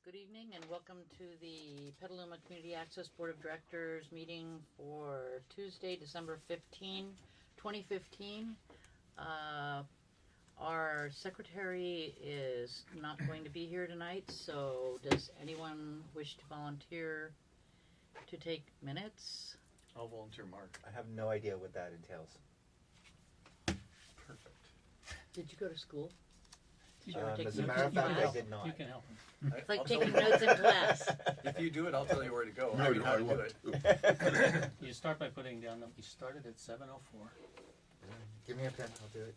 Good evening and welcome to the Petaluma Community Access Board of Directors meeting for Tuesday, December 15, 2015. Our secretary is not going to be here tonight, so does anyone wish to volunteer to take minutes? I'll volunteer, Mark. I have no idea what that entails. Perfect. Did you go to school? Did you ever take As a notes matter in of fact, I class? did not. You can help him. It's like taking notes in class. If you do it, I'll tell you where to go. No, I mean, how I to do won't. it. You start by putting down that we started at 7:04. Give me a pen, I'll do it.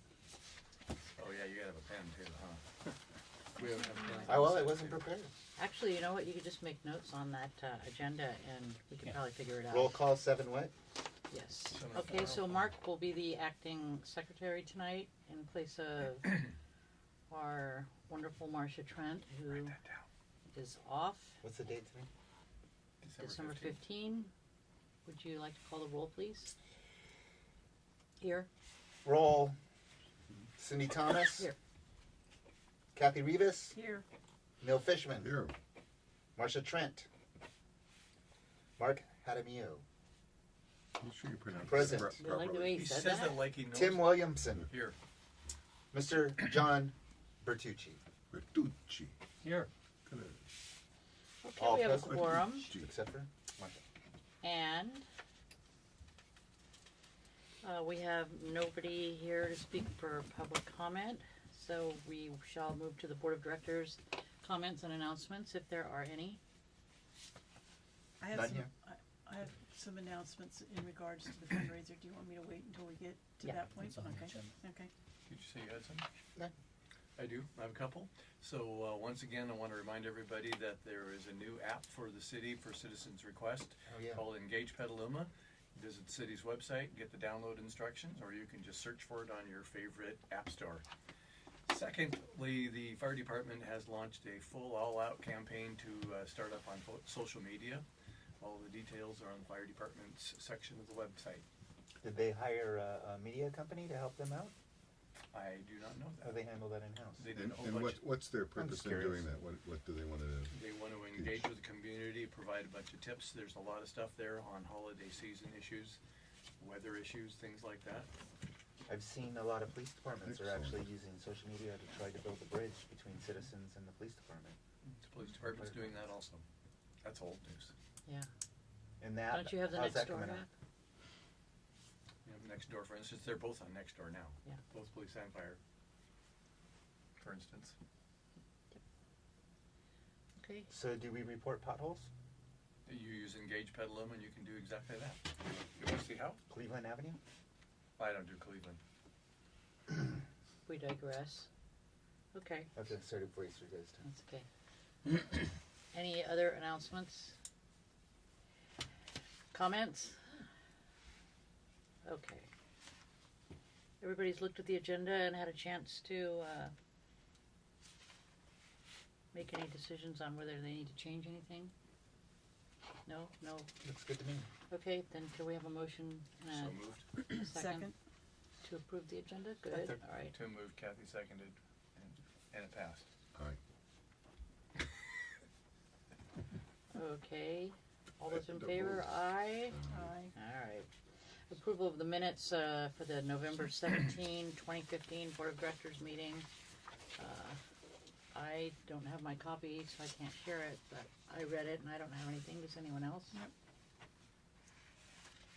Oh yeah, you gotta have a pen too, huh? We don't have pens. Oh, well, I wasn't prepared. Actually, you know what? You could just make notes on that agenda and we could Yeah. probably figure it out. Roll call 7 what? Yes. Seven Okay, o'clock. so Mark will be the acting secretary tonight in place of our wonderful Marcia Trent, who Write that down. is off What's the date today? December 15. Would you like to call the roll, please? Here. Roll. Cindy Thomas. Here. Kathy Rivas. Here. Neil Fishman. Here. Marcia Trent. Mark Hadamio. Make sure you pronounce Present. it You like the way He he said says that? that like he knows. Tim Williamson. Here. Mr. John Bertucci. Bertucci. Here. Good. Okay, All we have a present. quorum. Except for Marcia. And we have nobody here to speak for public comment, so we shall move to the Board of Directors comments and announcements if there are any. I have None some, here. I have some announcements in regards to the fundraiser. Do you want me to wait until we get to Yeah, that point? it's on the Okay, agenda. okay. Did you say you had some? No. I do. I have a couple. So once again, I want to remind everybody that there is a new app for the city for citizens request Oh, yeah. called Engage Petaluma. Visit the city's website, get the download instructions, or you can just search for it on your favorite app store. Secondly, the fire department has launched a full all-out campaign to start up on social media. All the details are on the fire department's section of the website. Did they hire a media company to help them out? I do not know Or that. they handle that in-house? They did And, a whole and bunch. what's their purpose in curious. doing that? What do they want to do? They want to engage with the community, provide a bunch of tips. There's a lot of stuff there on holiday season issues, weather issues, things like that. I've seen a lot of police departments are Excellent. actually using social media to try to build a bridge between citizens and the police department. The police department's doing that also. That's old news. Yeah. And that, Don't you have the how's that Nextdoor coming app? out? You know, Nextdoor, for instance, they're both on Nextdoor now. Yeah. Both police and fire, for instance. Okay. So do we report potholes? You use Engage Petaluma and you can do exactly that. You want to see how? Cleveland Avenue? I don't do Cleveland. We digress. Okay, Okay, sorry to voice you guys too. that's okay. Any other announcements? Comments? Okay. Everybody's looked at the agenda and had a chance to make any decisions on whether they need to change anything? No? No? Looks good to me. Okay, then can we have a motion So and moved. a second to approve the agenda? Good, Third. all right. Tim moved, Kathy seconded, and it passed. Aye. Okay, all those in favor, aye? Aye. All right. Approval of the minutes for the November 17, 2015 Board of Directors meeting. I don't have my copy, so I can't share it, but I read it and I don't have anything. Does anyone else?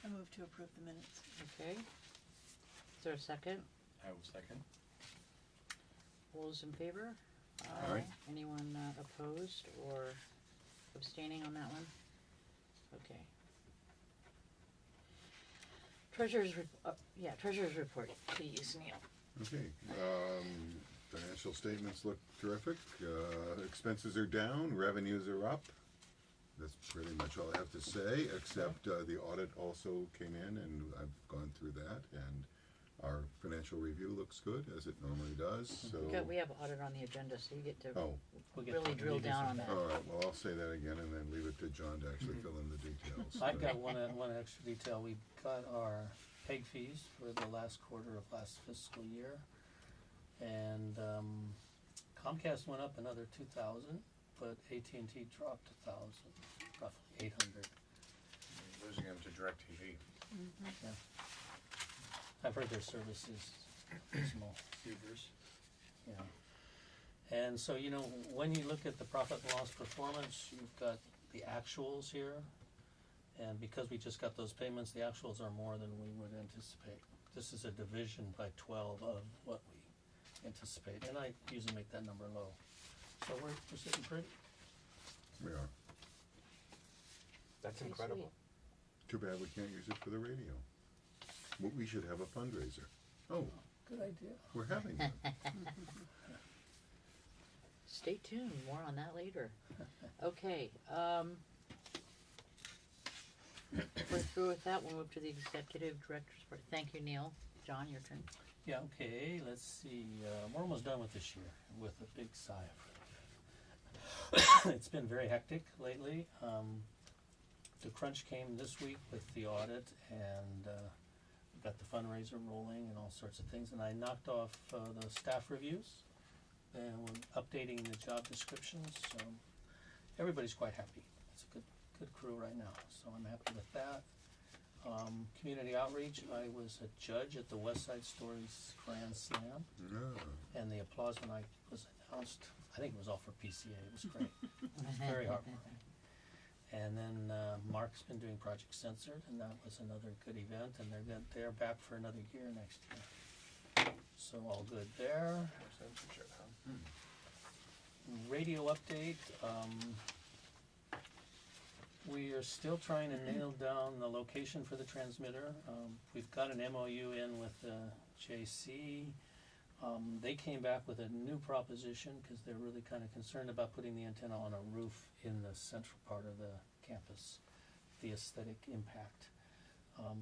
I move to approve the minutes. Okay. Is there a second? I will second. All those in favor? Aye. Anyone opposed or abstaining on that one? Okay. Treasurer's report, please, Neil. Okay. Financial statements look terrific. Expenses are down. Revenues are up. That's pretty much all I have to say, except the audit also came in, and I've gone through that, and our financial review looks good, as it normally does, so. We have audit on the agenda, so you get to Oh, We'll get really to drill revisit down on that. all right, well, I'll say that again and then leave it to John to actually fill in the details. I've got one extra detail. We got our PEG fees for the last quarter of last fiscal year. And Comcast went up another $2,000 but AT&T dropped 1,000, roughly 800. You're losing them to DirecTV. Yeah. I've heard their service is dismal. Receivers. Yeah. And so, you know, when you look at the profit and loss performance, you've got the actuals here. And because we just got those payments, the actuals are more than we would anticipate. This is a division by 12 of what we anticipate. And I usually make that number low. So we're sitting pretty. We are. That's Pretty incredible. Too bad we can't use it for the radio. Well, we should have a fundraiser. Oh, Good idea. we're having one. Stay tuned, more on that later. Okay, we're through with that, we'll move to the executive director's report. Thank you, Neil. John, your turn. Yeah, okay, let's see, we're almost done with this year, with a big sigh of relief. It's been very hectic lately. The crunch came this week with the audit, and we got the fundraiser rolling and all sorts of things, and I knocked off the staff reviews, and we're updating the job descriptions, so everybody's quite happy. It's a good crew right now, so I'm happy with that. Community outreach, I was a judge at the West Side Stories Grand Slam, Yeah. and the applause when I was announced, I think it was all for PCA, it was great. It was very heartwarming. And then Mark's been doing Project Censored, and that was another good event, and they're back for another year next year. So all good there. Censorship, huh? Radio update, we are still trying to nail down the location for the transmitter. We've got an MOU in with JC. They came back with a new proposition because they're really kind of concerned about putting the antenna on a roof in the central part of the campus, the aesthetic impact.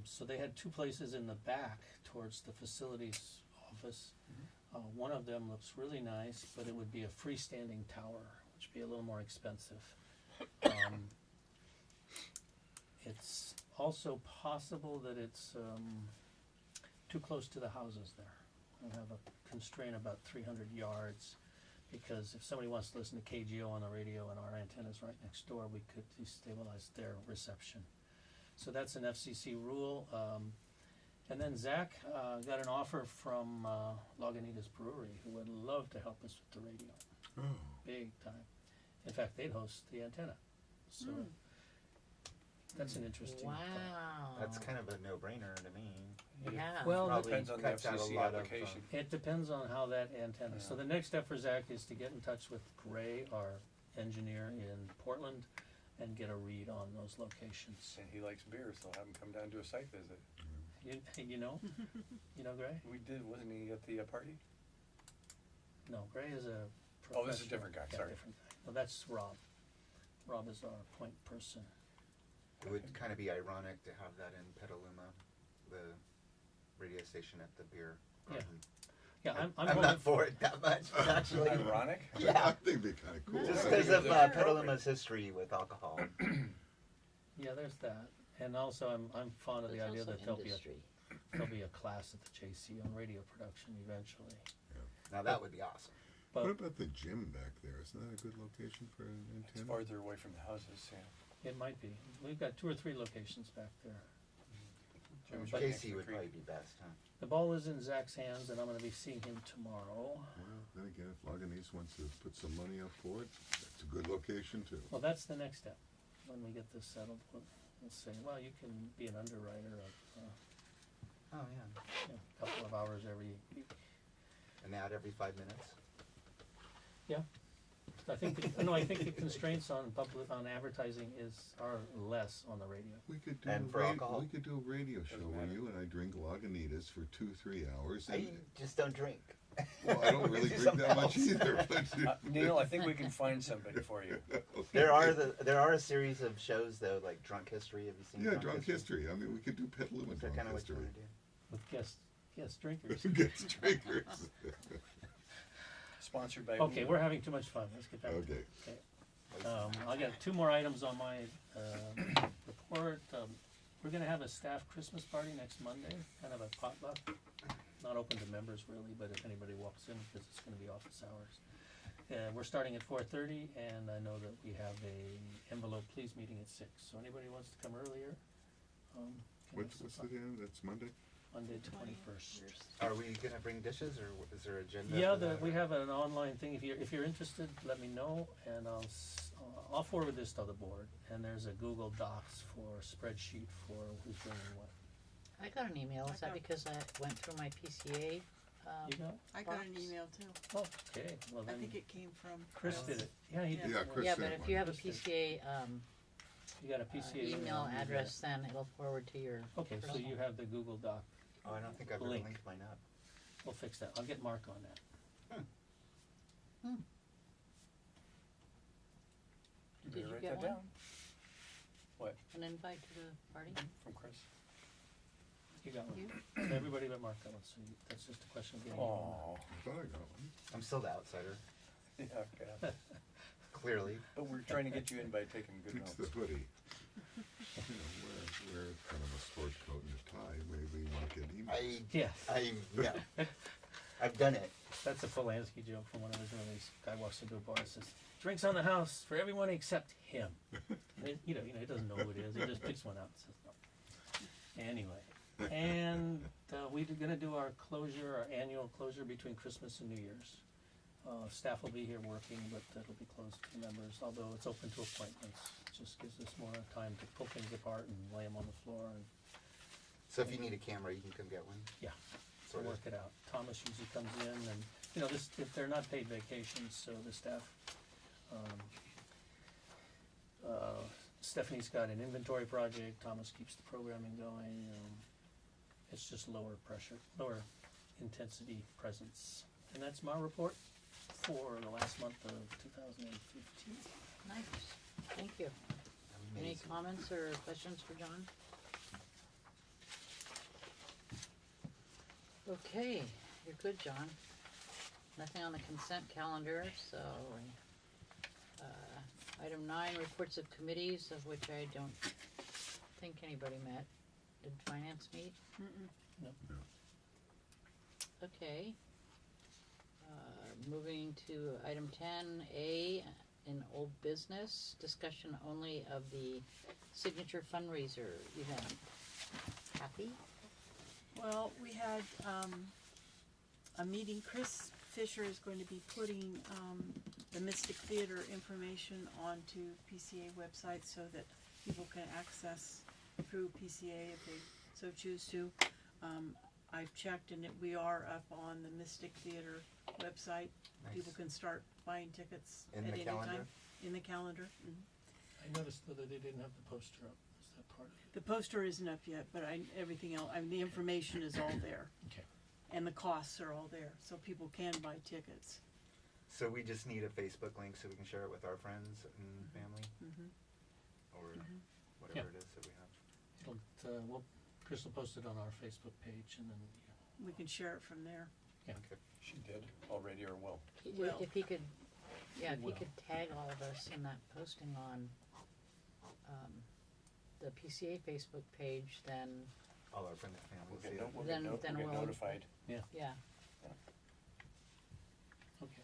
So they had two places in the back towards the facilities office. One of them looks really nice, but it would be a freestanding tower, which would be a little more expensive. It's also possible that it's too close to the houses there. We have a constraint about 300 yards, because if somebody wants to listen to KGO on the radio and our antenna's right next door, we could destabilize their reception. So that's an FCC rule. And then Zach got an offer from Lagunitas Brewery, who would love to help us with the radio, Oh, big time. In fact, they'd host the antenna. So that's an interesting thing. Wow. That's kind of a no-brainer to me. Yeah. Well, Probably Depends on the cuts out a FCC lot of, application. it depends on how that antenna, so Yeah. the next step for Zach is to get in touch with Gray, our engineer in Portland, and get a read on those locations. And he likes beer, so have him come down to a site visit. You know Gray? We did, wasn't he at the party? No, Gray is a Oh, this is a professional- different guy, yeah, sorry. different guy. No, that's Rob. Rob is our point person. It would kind of be ironic to have that in Petaluma, the radio station at the beer garden. Yeah, I'm I'm hoping, not for it that much, actually. Ironic? I Yeah, think it'd be kind of cool. just I because think of it's- Petaluma's history with alcohol. yeah, there's that, and also I'm fond of the There's idea also that there'll industry. be a class at the JC on radio production eventually. Now that would be awesome. What But about the gym back there? Isn't that a good location for an It's antenna? farther away from the houses, yeah. it might be. We've got 2 or 3 locations back there. Jimmy's But- right next to JC the would creek. probably be best, huh? The ball is in Zach's hands, and I'm going to be seeing him tomorrow. Well, then again, if Lagunitas wants to put some money up for it, that's a good location too. Well, that's the next step. When we get this settled, we'll say, well, you can be an underwriter of Oh, yeah. a couple of hours every week. An ad every 5 minutes? Yeah. I think the constraints on advertising are less on the radio. We could do And for alcohol? we could do a radio show Doesn't where matter. you and I drink Lagunitas for 2-3 hours. I And, just don't drink. well, I don't really Do drink that something much else. either. But Neil, I think we can find somebody for you. There are a series of shows though, like Drunk History. Have you seen? Yeah, drunk history. I mean, we could do Petaluma Is that drunk kind of what you history. want to do? With guest drinkers. Guest drinkers. Sponsored by. Okay, we're having too much fun. Let's get back to Okay. it. I got 2 more items on my report. We're gonna have a staff Christmas party next Monday, kind of a potluck. Not open to members really, but if anybody walks in, because it's gonna be office hours. we're starting at 4:30, and I know that we have a envelope please meeting at 6. So anybody wants to come earlier, can What's have the some day? That's Monday? Monday the 21st. Are we gonna bring dishes, or is there an agenda? Yeah, for that, we or- have an online thing. If you're interested, let me know, and I'll forward this to the board. And there's a Google Docs for spreadsheet for who's bringing what. I got an email, is that I got- because I went through my PCA? You got? I got an Box. email too. Oh, okay. Well I then, think it came from. Chris did it. Yeah, he did. Yeah, Chris Yeah, sent but if one. you have a Chris did. PCA, You got a PCA email you got address, then it'll forward to your. Okay, so personal. you have the Google Doc. Oh, I don't think I've ever Link. linked mine up. We'll fix that. I'll get Mark on that. Did better you write get that one? down. What? An invite to the party? From Chris? You got one. You? So everybody but Mark got one, so that's just a question of getting you on Oh, I thought I got one. I'm still the outsider, yeah, okay. clearly. But we're trying to get you in by taking good It's notes. the hoodie. You know, wear kind of a sport coat and a tie, maybe you won't get emails. Yes. Yeah. I've done it. That's a Polanski joke from one of his movies. Guy walks into a bar and says, "Drinks on the house for everyone except him." And it, you know, he doesn't know who it is. He just picks one out and says, "No." Anyway, and we're gonna do our closure, our annual closure between Christmas and New Year's. Staff will be here working, but it'll be closed to members, although it's open to appointments. It just gives us more time to pull things apart and lay them on the floor and So if you need a camera, you can come get one. Yeah. Sort of. work it out. Thomas usually comes in and, you know, this, if they're not paid vacations, so the staff, Stephanie's got an inventory project, Thomas keeps the programming going, it's just lower pressure, lower intensity presence. And that's my report for the last month of 2015. Nice, thank you. Any Amazing. comments or questions for John? Okay, you're good, John. Nothing on the consent calendar, so, item 9, reports of committees, of which I don't think anybody met. Did finance meet? Nope. Okay. Moving to item 10A, in old business, discussion only of the signature fundraiser event. Happy? Well, we had, a meeting, Chris Fisher is going to be putting, the Mystic Theater information onto PCA website so that people can access through PCA if they so choose to. I've checked and we are up on the Mystic Theater website. Nice. People can start buying tickets In at the any calendar? time. In the calendar. I noticed though that they didn't have the poster up, is that part of it? The poster isn't up yet, but everything else, the information is all there. Okay. And the costs are all there, so people can buy tickets. So we just need a Facebook link so we can share it with our friends and family, or whatever it is that we have. Chris will post it on our Facebook page and then, We can share it from there. Okay. She did already or will. Will. If he could, yeah, if he Will. could tag all of us in that posting on, the PCA Facebook page, then, All our friends and We'll family get, see it. Then we'll get we'll- notified. yeah. okay.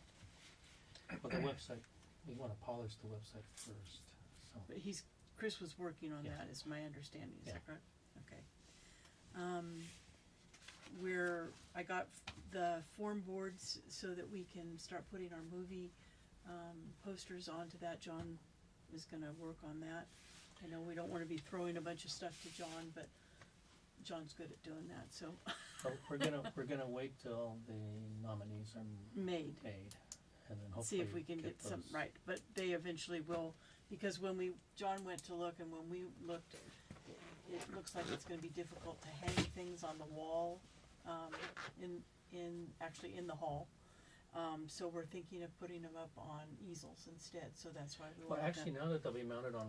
But the website, we wanna polish the website first, so. But Chris was working on Yeah. that, is my understanding, is Yeah. that correct? Okay. I got the form boards so that we can start putting our movie, posters onto that. John is gonna work on that. I know we don't wanna be throwing a bunch of stuff to John, but John's good at doing that, so, So we're gonna wait till the nominees are made. made, and then hopefully See if we can get some, those- right, but they eventually will, because when John went to look and when we looked, it looks like it's gonna be difficult to hang things on the wall, actually in the hall. So we're thinking of putting them up on easels instead, so that's why we Well, want actually, now that they'll be mounted on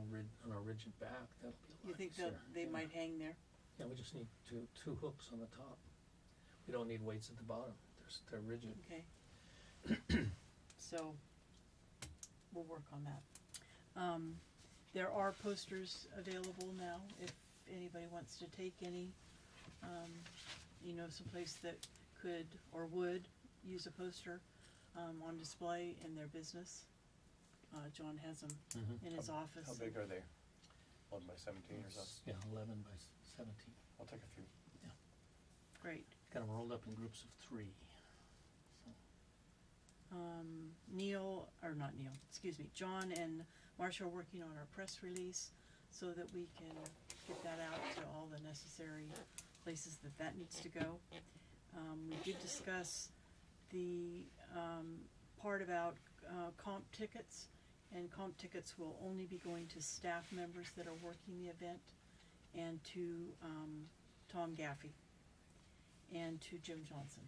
a rigid back, that'll be a You lot think easier. that they Yeah. might hang there? Yeah, we just need two hooks on the top. We don't need weights at the bottom, they're rigid. Okay. So, we'll work on that. There are posters available now, if anybody wants to take any. Someplace that could or would use a poster. on display in their business. John has them Mhm. in his office. How big are they? 11 by 17 or so? Yeah, 11 by 17. I'll take a few. Great. Got them rolled up in groups of 3. John and Marcia are working on our press release so that we can get that out to all the necessary places that needs to go. We did discuss the, part about, comp tickets, and comp tickets will only be going to staff members that are working the event, and to, Tom Gaffey, and to Jim Johnson,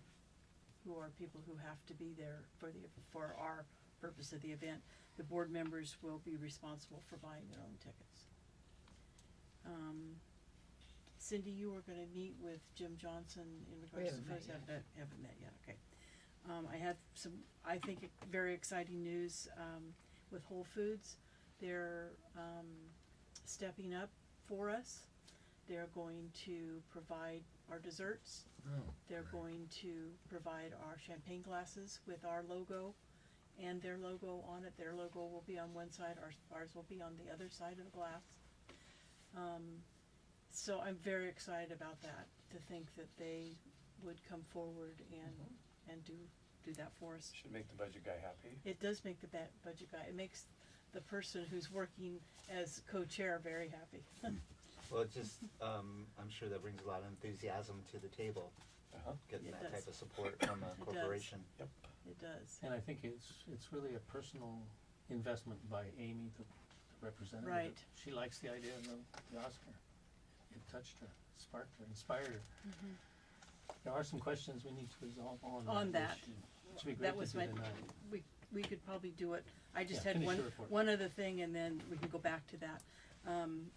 who are people who have to be there for our purpose of the event. The board members will be responsible for buying their own tickets. Cindy, you were gonna meet with Jim Johnson in regards to haven't met first, yet. haven't met yet, okay. I have some, I think, very exciting news, with Whole Foods. They're, stepping up for us. They're going to provide our desserts. Oh, They're great. going to provide our champagne glasses with our logo and their logo on it. Their logo will be on one side, ours will be on the other side of the glass. So I'm very excited about that, to think that they would come forward and do that for us. Should make the budget guy happy. It does make the budget guy, it makes the person who's working as co-chair very happy. Well, it just, I'm sure that brings a lot of enthusiasm to the table, Uh-huh. getting It that does. type of support from a does. corporation. Yep. It does. And I think it's really a personal investment by Amy, the representative. Right. She likes the idea of the Oscar. It touched her, sparked her, inspired her. There are some questions we need to resolve on that that. issue. It should be That great was to do my, tonight. we could probably do it. I just Yeah, had finish your report. one other thing, and then we can go back to that.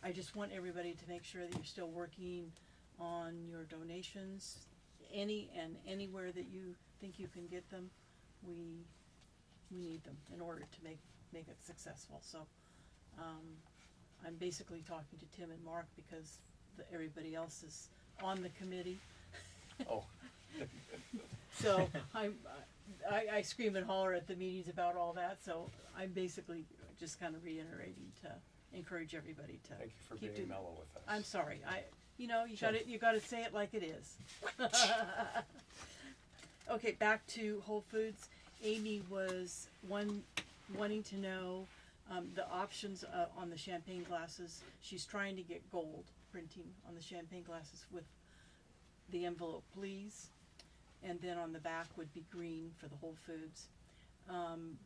I just want everybody to make sure that you're still working on your donations, anywhere that you think you can get them. We need them in order to make it successful, so, I'm basically talking to Tim and Mark because everybody else is on the committee. Oh, So I scream and holler at the meetings about all that, so I'm basically just kind of reiterating to encourage everybody to thank you for keep being doing. mellow with us. I'm sorry, you gotta say it like it is. Okay, back to Whole Foods. Amy was wanting to know, the options, on the champagne glasses. She's trying to get gold printing on the champagne glasses with the envelope, please. And then on the back would be green for the Whole Foods.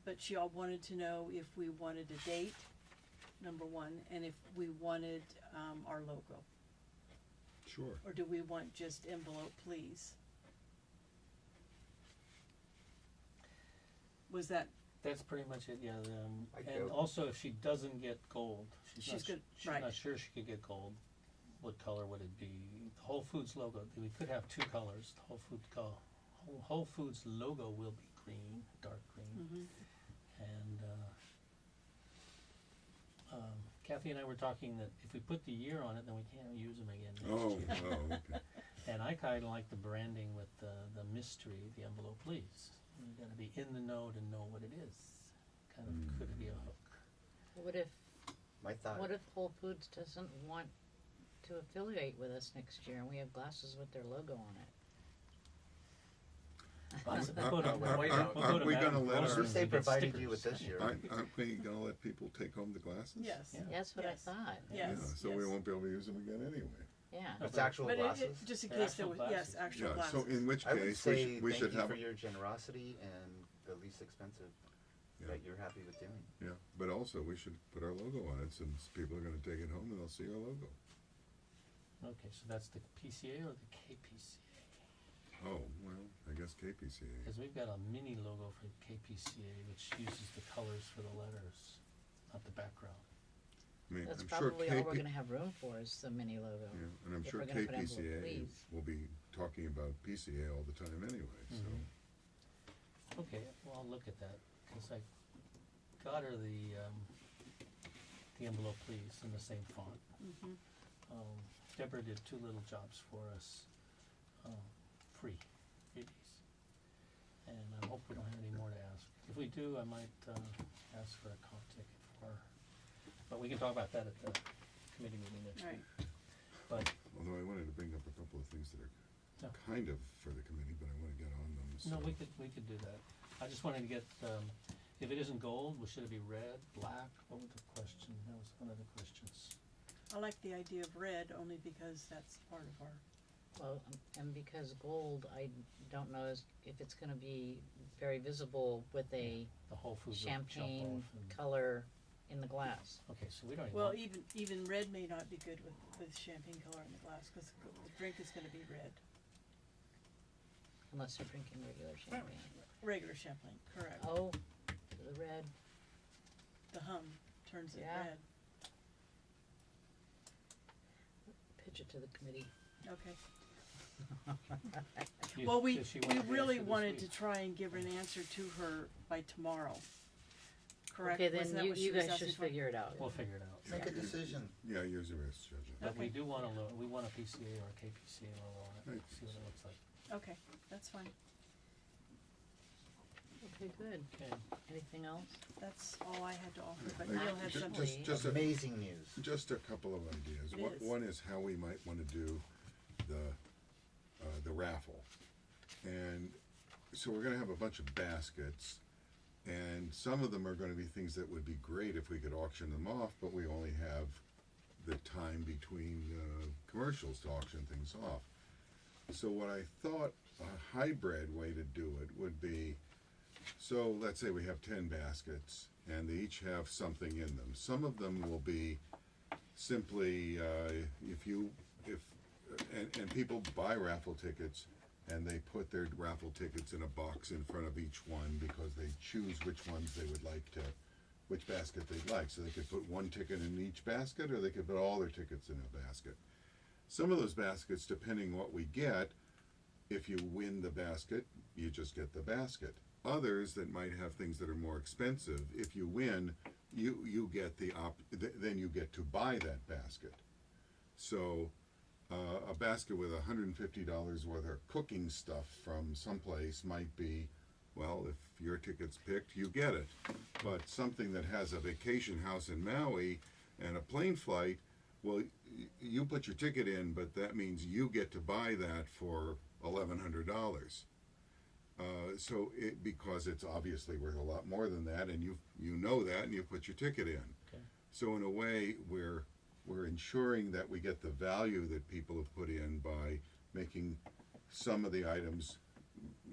But she all wanted to know if we wanted a date, number one, and if we wanted, our logo, Sure. or do we want just envelope, please? Was that, That's pretty much it, yeah. I'd And go- also, if she doesn't get gold, She's she's good, right. not sure she could get gold. What color would it be? The Whole Foods logo, we could have 2 colors. The Whole Foods logo will be green, dark green. And Kathy and I were talking that if we put the year on it, then we can't use them again next Oh, year. oh, okay. And I kinda like the branding with the mystery, the envelope, please. You gotta be in the know to know what it is. Kind of could be a hook. What if My thought, Whole Foods doesn't want to affiliate with us next year and we have glasses with their logo on it? Aren't we gonna let who our, say provided you with this year? aren't we gonna let people take home the glasses? yes, Yeah. That's what I Yes. thought. Yeah, yes, so we yes. won't be able to use them again anyway. Yeah. It's actual But glasses? just in They're case there actual was, yes, glasses. actual Yeah, glasses. so in which I would case, say we thank should you have, for your generosity and the least expensive Yeah. that you're happy with doing. yeah, but also we should put our logo on it since people are gonna take it home and they'll see our logo. Okay, so that's the PCA or the KPCA? Oh, well, I guess KPCA. Because we've got a mini logo for KPCA, which uses the colors for the letters, not the background. I mean, That's I'm sure probably all we're KP, gonna have room for is the mini logo. yeah, and I'm if sure we're gonna put envelope, KPCA please. will be talking about PCA all the time anyway, so. Okay, well, I'll look at that, because I got her the envelope, please, in the same font. Deborah did 2 little jobs for us, free, freebies. And I hope we don't have any more to ask. If we do, I might, ask for a comp ticket for, but we can talk about that at the committee meeting next Right. week. But, Although I wanted to bring up a couple of things that Yeah. are kind of for the committee, but I wanna get on them, so. no, we could do that. I just wanted to get, if it isn't gold, well, should it be red, black? What was the question? That was one of the questions. I like the idea of red only because that's part of our, Well, and because gold, I don't know if it's gonna be very visible with a The Whole Foods will jump champagne off and, color in the glass. okay, so we don't even. well, want- even red may not be good with champagne color in the glass, cause the drink is gonna be red. Unless they're drinking regular champagne. Regular champagne, correct. Oh, the red, The hum turns it Yeah. red. pitch it to the committee. Okay. You- Well, we does she want to really answer this wanted to week? try and give an answer to her by tomorrow. Correct? Okay, Wasn't then that you, what she you was guys asking just for? figure it out. We'll figure it out. Make a decision. Yeah, use the best judgment. But we Okay. do wanna we want a PCA or a KPCA logo on it, Right. see what it looks like. Okay, that's fine. Okay, good. Okay, Anything else? That's all I had to offer, but I- Neil had ju- something. just a- Amazing news. Just a couple of ideas. It is. One is how we might wanna do the raffle. And so we're gonna have a bunch of baskets, and some of them are gonna be things that would be great if we could auction them off, but we only have the time between, commercials to auction things off. So what I thought a hybrid way to do it would be, so let's say we have 10 baskets and they each have something in them. Some of them will be simply, and people buy raffle tickets and they put their raffle tickets in a box in front of each one because they choose which ones they would like to, which basket they'd like. So they could put one ticket in each basket or they could put all their tickets in a basket. Some of those baskets, depending what we get, if you win the basket, you just get the basket. Others that might have things that are more expensive, if you win, you get then you get to buy that basket. So a basket with $150 worth of cooking stuff from someplace might be, well, if your ticket's picked, you get it. But something that has a vacation house in Maui and a plane flight, well, you put your ticket in, but that means you get to buy that for $1,100. Because it's obviously worth a lot more than that, and you know that, and you put your ticket in. Okay. So in a way, we're ensuring that we get the value that people have put in by making some of the items.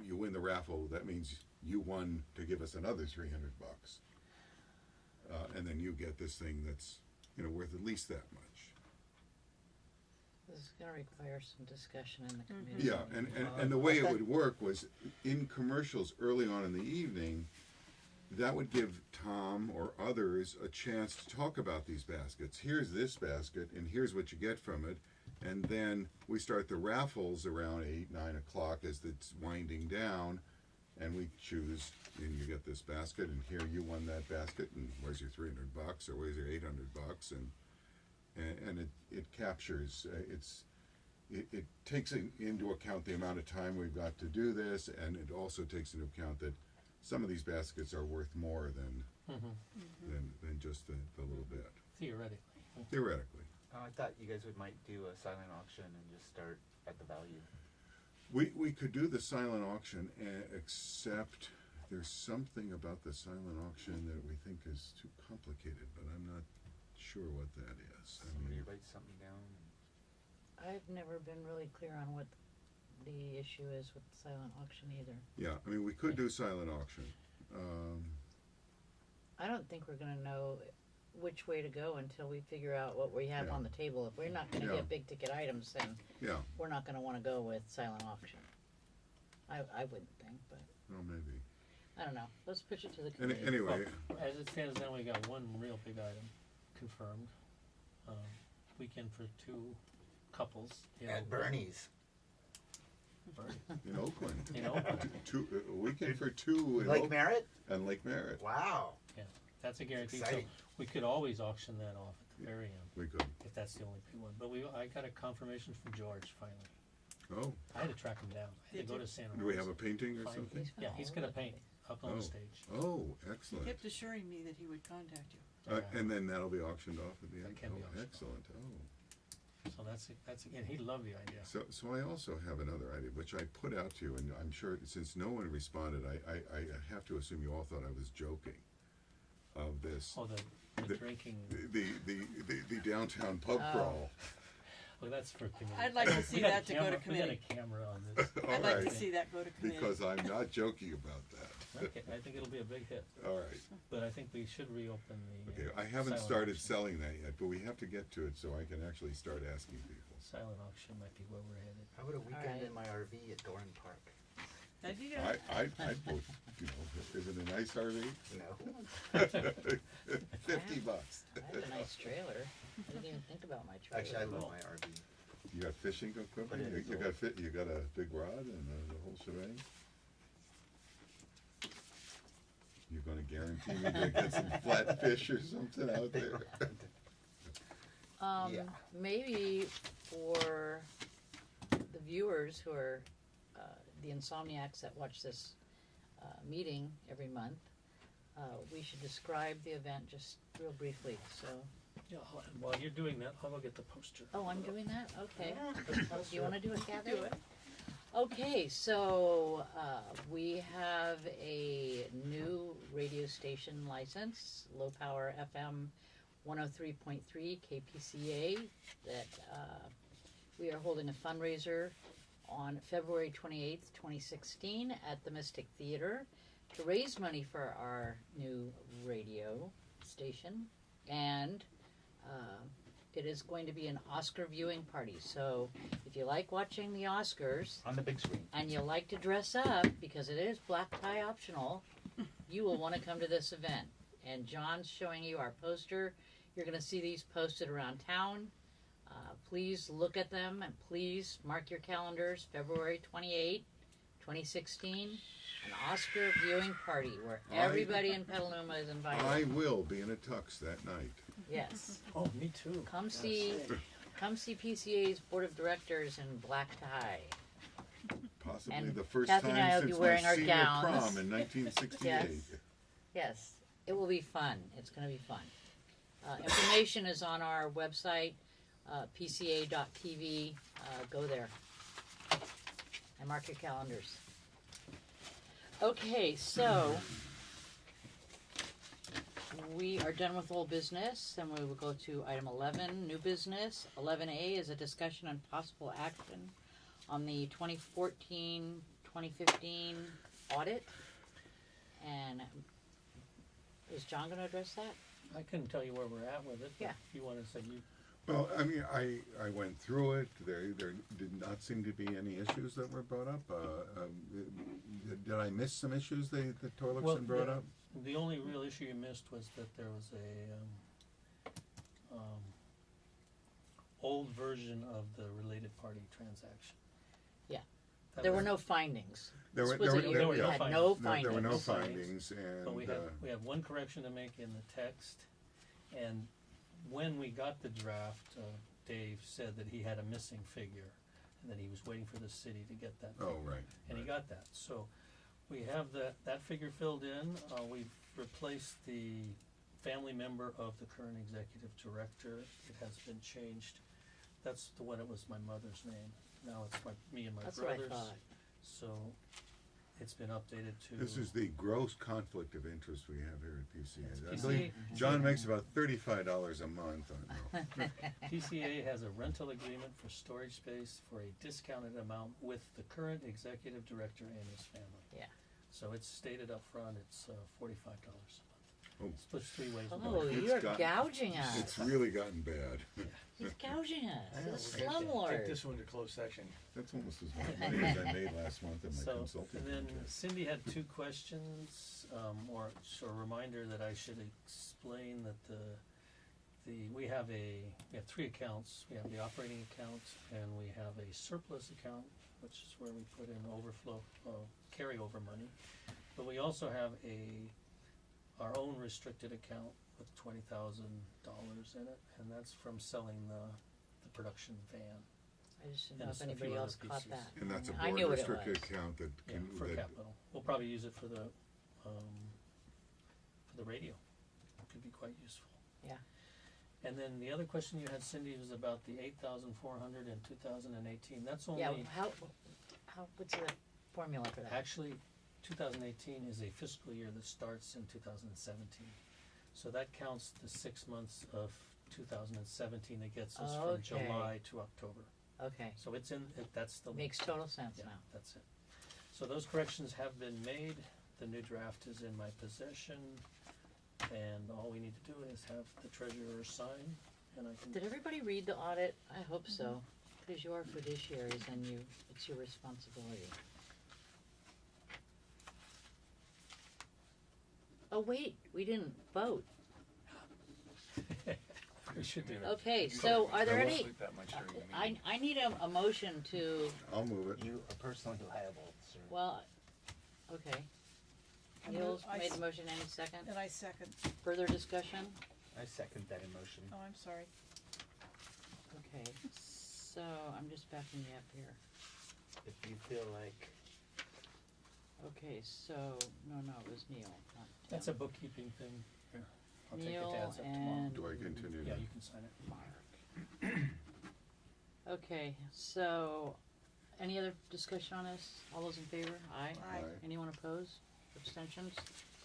You win the raffle, that means you won to give us another $300, and then you get this thing that's worth at least that much. This is gonna require some discussion in the committee. Yeah, and the way it would work was in commercials early on in the evening, that would give Tom or others a chance to talk about these baskets. Here's this basket, and here's what you get from it. And then we start the raffles around 8, 9 o'clock as it's winding down, and we choose, and you get this basket, and here you won that basket, and where's your $300, or where's your $800, and it captures, it takes into account the amount of time we've got to do this, and it also takes into account that some of these baskets are worth more than just the little bit, theoretically. I thought you guys might do a silent auction and just start at the value. We could do the silent auction, except there's something about the silent auction that we think is too complicated, but I'm not sure what that is. Somebody write something down. I've never been really clear on what the issue is with silent auction either. Yeah, I mean, we could do silent auction. I don't think we're gonna know which way to go until we figure out what we have Yeah. on the table. If we're not gonna Yeah. get big ticket items, then Yeah, we're not gonna wanna go with silent auction. I wouldn't think, but well, maybe. I don't know. Let's push it to the committee. Anyway, Well, as it stands now, we got one real big item confirmed. Weekend for 2 couples. At Bernie's. in Oakland, You know, a weekend for 2 in Lake Merritt? and Lake Merritt. Wow. yeah, that's a guarantee. So Exciting. we could always auction that off at the very end, We could. if that's the only big one. But I got a confirmation from George finally. Oh, I had to track him down. I had to go to Santa Rosa. do we have a painting or Fine. something? Yeah, he's gonna paint up on the stage. Oh, He excellent. kept assuring me that he would contact you. And then that'll be auctioned off at the end? That can be Oh, auctioned excellent, oh. So that's again, he loved the idea. So I also have another idea, which I put out to you, and I'm sure, since no one responded, I have to assume you all thought I was joking, of this, Oh, the The- drinking, the downtown pub Oh. crawl. well, that's for committee. I'd like to see We got a that to go to camera- We got committee. a camera on this. All I'd like to right, see that go to committee. because I'm not joking about that. Okay, I think it'll be a big hit, All right, but I think we should reopen the. okay, I haven't silent started auction. selling that yet, but we have to get to it so I can actually start asking people. Silent auction might be where we're headed. How about a weekend Alright. in my RV at Doran Park? There you go. I'd vote, you know, is it a nice RV? No. $50. I have a nice trailer. I didn't even think about my trailer. Actually, I love my RV. You got fishing equipment, But it is you got a big rod and the whole shebang? You're gonna guarantee me to get some flatfish or something out there? Yeah. Maybe for the viewers who are the insomniacs that watch this meeting every month, we should describe the event just real briefly. So, Yeah, while you're doing that, I'll go get the poster. oh, I'm doing that. Okay. Do you want to do it, Kathy? Do it. Okay, so we have a new radio station license, low power FM 103.3 KPCA, that we are holding a fundraiser on February 28th, 2016 at the Mystic Theater to raise money for our new radio station. And it is going to be an Oscar viewing party. So if you like watching the Oscars On the big screen. and you like to dress up, because it is black tie optional, you will want to come to this event. And John's showing you our poster. You're going to see these posted around town. Please look at them and please mark your calendars. February 28, 2016, an Oscar viewing party where everybody in Petaluma is invited. I will be in a tux that night. Yes. Oh, me too. Come see PCA's board of directors in black tie. Possibly And the first Kathy and I time will be since wearing my our senior gowns. prom in 1968. Yes. Yes, it will be fun. It's going to be fun. Information is on our website, PCA.tv. Go there and mark your calendars. Okay, so we are done with old business, and we will go to item 11, new business. 11A is a discussion on possible action on the 2014-2015 audit. And is John going to address that? I couldn't tell you where we're at with it, but Yeah. if you wanna say you, Well, I mean, I went through it. There did not seem to be any issues that were brought up. Did I miss some issues that Torlakson brought up? the only real issue you missed was that there was a, old version of the related party transaction. Yeah. That There were was- no findings. There This were- was there a were- year there we were no had findings. no No, findings. there were no findings. findings, But and we have one correction to make in the text, and when we got the draft, Dave said that he had a missing figure, and that he was waiting for the city to get that. oh, right. And he got that, so we have that figure filled in, we've replaced the family member of the current executive director, it has been changed. That's the one, it was my mother's name, now it's me and my That's what I brothers. thought. So, it's been updated to. This is the gross conflict of interest we have here at PCA. I PCA. believe John makes about $35 a month on PCA has a rental agreement for storage space for a discounted amount with the current executive director and his family. Yeah. So it's stated up front, it's $45 a month. Oh. Splits 3 ways. a Oh, month. It's you're got- gouging us. It's really gotten bad. He's gouging us. I know, He's a right? Take slumlord. this one to closed section. That's almost as much money as I made last month in my So, consulting and then contract. Cindy had 2 questions, or a reminder that I should explain that we have 3 accounts. We have the operating account, and we have a surplus account, which is where we put in overflow, carryover money. But we also have our own restricted account with $20,000 in it, and that's from selling the production van. I just didn't And know if a few anybody other else caught pieces. that. And that's a I knew board what it restricted was. account that Yeah, can, for that, capital. We'll probably use it for the radio. It could be quite useful. Yeah. And then the other question you had, Cindy, was about the 8,400 in 2018. That's only, Yeah, how, what's the formula for that? actually, 2018 is a fiscal year that starts in 2017. So that counts the 6 months of 2017 that gets us from Okay. July to October. Okay, So it's in, that's the. makes total sense Yeah, now. that's it. So those corrections have been made, the new draft is in my possession, and all we need to do is have the treasurer sign, and I can. Did everybody read the audit? I hope so, because you are fiduciaries and it's your responsibility. Oh, wait, we didn't vote. We should do that. Okay, so are there I won't any, sleep that much during the meeting. I need a motion to, I'll move it. You are personally liable, sir. well, okay. I Niels move- I made s- the motion, any second? And I second. Further discussion? I second that emotion. Oh, I'm sorry. Okay, so I'm just backing you up here. If you feel like, Okay, so, no, it was Neil, not Tim. That's a bookkeeping thing. Here, I'll take it Neil to ads up tomorrow. and Do I continue? Yeah, to- you can sign it. Mark. Okay, so, any other discussion on this? All those in favor? Aye. Aye. Anyone opposed? Abstentions?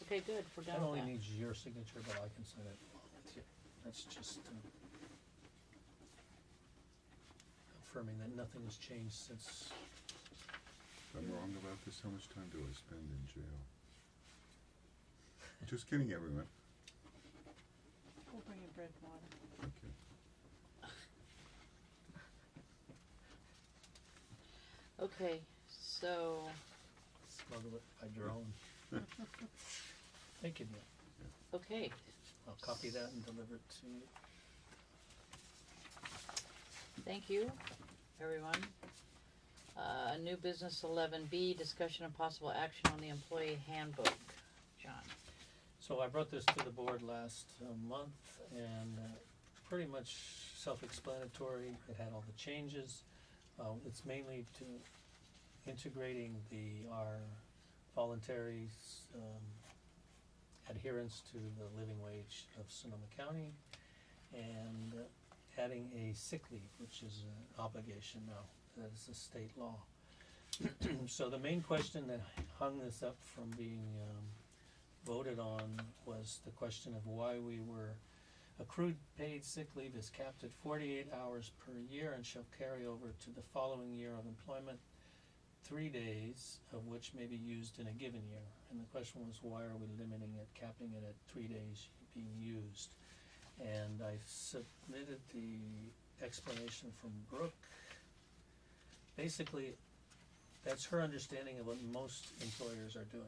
Okay, good, we're That done only with that. needs your signature, but I can sign it with you. That's just affirming that nothing has changed since. If I'm wrong about this, how much time do I spend in jail? Just kidding, everyone. We'll bring you bread and water. Okay. Okay, so, Smuggle it by drone. Thank you, Neil. okay, I'll copy that and deliver it to you. thank you, everyone. New business 11B, discussion of possible action on the employee handbook. John? So I brought this to the board last month, and pretty much self-explanatory. It had all the changes. It's mainly to integrating our voluntary adherence to the living wage of Sonoma County, and adding a sick leave, which is an obligation now. That is a state law. So the main question that hung this up from being voted on was the question of why we were accrued paid sick leave is capped at 48 hours per year and shall carry over to the following year of employment, 3 days of which may be used in a given year. And the question was, why are we limiting it, capping it at 3 days being used? And I submitted the explanation from Brooke. Basically, that's her understanding of what most employers are doing.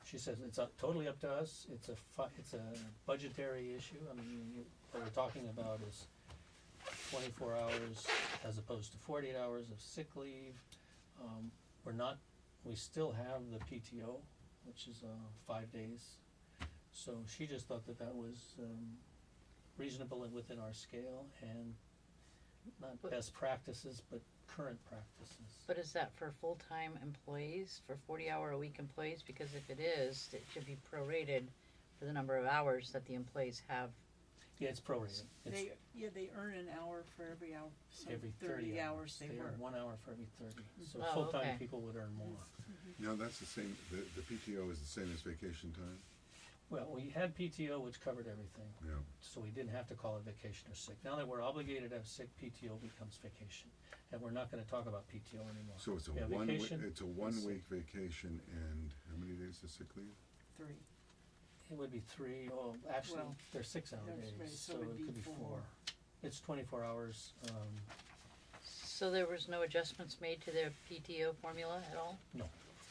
She says it's totally up to us. It's a budgetary issue. I mean, what we're talking about is 24 hours as opposed to 48 hours of sick leave. We still have the PTO, which is 5 days. So she just thought that was reasonable and within our scale, and not best practices, but current practices. But is that for full-time employees, for 40-hour-a-week employees? Because if it is, it should be prorated for the number of hours that the employees have. Yeah, it's prorated. It's They earn an hour for every hour, so every 30 hours they earn work. 1 hour for every 30. So Oh, full-time okay. people would earn more. Now, that's the same, the PTO is the same as vacation time? Well, we had PTO, which covered everything, Yeah. so we didn't have to call it vacation or sick. Now that we're obligated to have sick, PTO becomes vacation, and we're not gonna talk about PTO anymore. So it's a Yeah, one week, vacation it's a and 1 sick. week vacation and how many days of sick leave? 3. It would be 3, oh, actually, Well, they're 6-hour there's- right, days, so so it'd it be could be 4. 4. It's 24 hours, So there was no adjustments made to their PTO formula at all?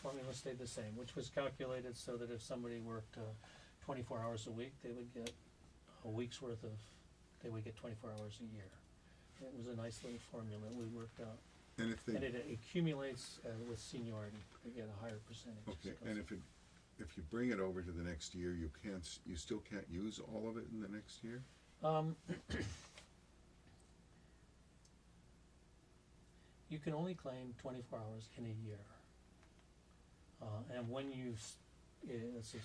formula stayed the same, which was calculated so that if somebody worked 24 hours a week, they would get a week's worth of, they would get 24 hours a year. It was a nice little formula we worked out, And if and they, it accumulates with seniority, they get a higher percentage. okay, So and if you bring it over to the next year, you still can't use all of it in the next year? you can only claim 24 hours in a year. And when you, let's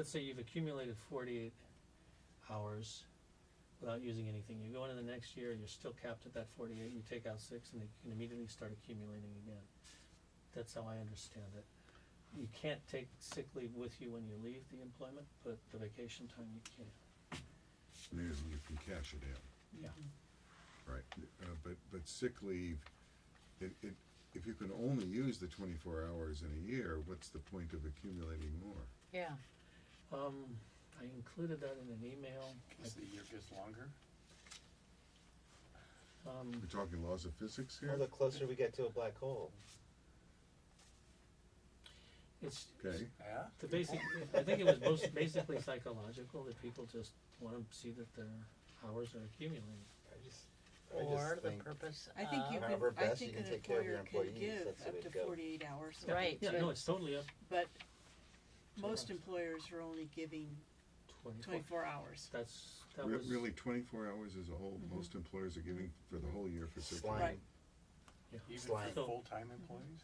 say you've accumulated 48 hours without using anything. You go into the next year, you're still capped at that 48, you take out 6 and you can immediately start accumulating again. That's how I understand it. You can't take sick leave with you when you leave the employment, but the vacation time you can. You can cash it in. Yeah. Right, but sick leave, if you can only use the 24 hours in a year, what's the point of accumulating more? Yeah. I included that in an email. As the year gets longer. We're talking laws of physics here? Well, the closer we get to a black hole. It's Yeah? the basic. I think it was basically psychological that people just want to see that their hours are accumulating. I Or just the think purpose I think you of- can, However I best think you an can take care of your employer can employees, give that's the way up to to go. 48 hours. Right. Yeah, no, it's totally up. But Sure. most employers are only giving 24 hours. That was Really, 24 hours is a whole, most employers are giving for the whole year for sick leave. Slime. Right. yeah. Even Slime. for full-time employees?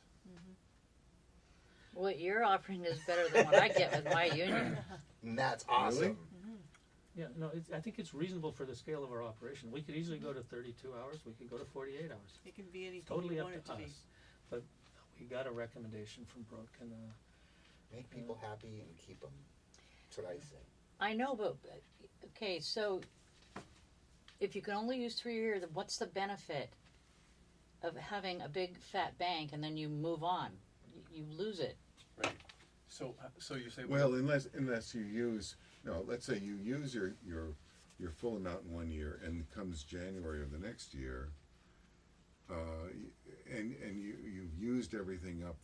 What you're offering is better than what I get with my union. And that's awesome. Yeah, no, I think it's reasonable for the scale of our operation. We could easily go to 32 hours. We could go to 48 hours. It can be anything Totally you up want it to to be. us. But we got a recommendation from Brooke, and Make people happy and keep them. That's what I say. I know, but okay, so if you can only use 3 years, then what's the benefit of having a big fat bank and then you move on? You lose it. Right. So you say. Well, unless you use, no, let's say you use your full amount in 1 year, and comes January of the next year, and you've used everything up.